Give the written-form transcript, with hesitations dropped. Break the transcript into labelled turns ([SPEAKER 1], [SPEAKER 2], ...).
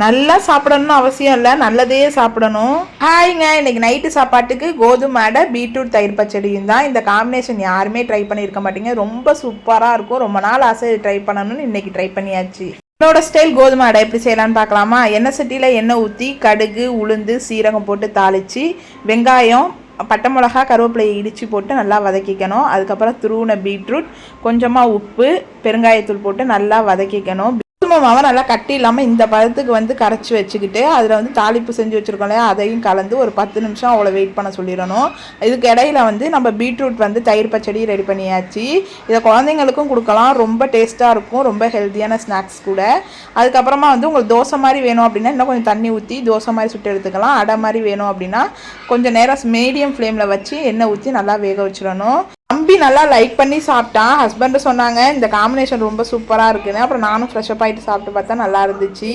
[SPEAKER 1] நல்லா சாப்பிடணும்னு அவசியம் இல்லை, நல்லதே சாப்பிடணும். ஹாய்ங்க, இன்னைக்கு நைட்டு சாப்பாட்டுக்கு கோதுமை அடை பீட்ரூட் தயிர் பச்சடியும் தான். இந்த காம்பினேஷன் யாருமே ட்ரை பண்ணியிருக்க மாட்டீங்க, ரொம்ப சூப்பராக இருக்கும். ரொம்ப நாள் ஆசை ட்ரை பண்ணணும்னு இன்னைக்கு ட்ரை பண்ணியாச்சு. என்னோட ஸ்டைல் கோதுமை அடை எப்படி செய்யலான்னு பார்க்கலாமா? எண்ணெய் சட்டியில் எண்ணெய் ஊற்றி கடுகு உளுந்து சீரகம் போட்டு தாளித்து வெங்காயம் பட்டை மிளகா கருவேப்பிலையை இடித்து போட்டு நல்லா வதக்கிக்கணும். அதுக்கப்புறம் துருவின பீட்ரூட் கொஞ்சமாக உப்பு பெருங்காயத்தூள் போட்டு நல்லா வதக்கிக்கணும். கோதுமை மாவை நல்லா கட்டி இல்லாமல் இந்த பதத்துக்கு கரைச்சி வச்சுக்கிட்டு அதில் தாளிப்பு செஞ்சு வச்சுருக்கோம் இல்லையா, அதையும் கலந்து ஒரு 10 நிமிஷம் அவ்வளோ வெயிட் பண்ண சொல்லிடணும். இதுக்கு இடையில நம்ம பீட்ரூட் தயிர் பச்சடி ரெடி பண்ணியாச்சு. இதை குழந்தைங்களுக்கும் கொடுக்கலாம், ரொம்ப டேஸ்ட்டாக இருக்கும், ரொம்ப ஹெல்த்தியான ஸ்நாக்ஸ் கூட. அதுக்கப்புறமா உங்களுக்கு தோசை மாதிரி வேணும் அப்படின்னா இன்னும் கொஞ்சம் தண்ணி ஊற்றி தோசை மாதிரி சுட்டு எடுத்துக்கலாம். அடை மாதிரி வேணும் அப்படின்னா கொஞ்சம் நேரம் மீடியம் ஃப்ளேமில் வச்சு எண்ணெய் ஊற்றி நல்லா வேக வச்சிடணும். தம்பி நல்லா லைக் பண்ணி சாப்பிட்டான். ஹஸ்பண்டு சொன்னாங்க இந்த காம்பினேஷன் ரொம்ப சூப்பராக இருக்குன்னு. அப்புறம் நானும் ஃப்ரெஷ்அப் ஆகிட்டு சாப்பிட்டு பார்த்தா நல்லா இருந்துச்சு.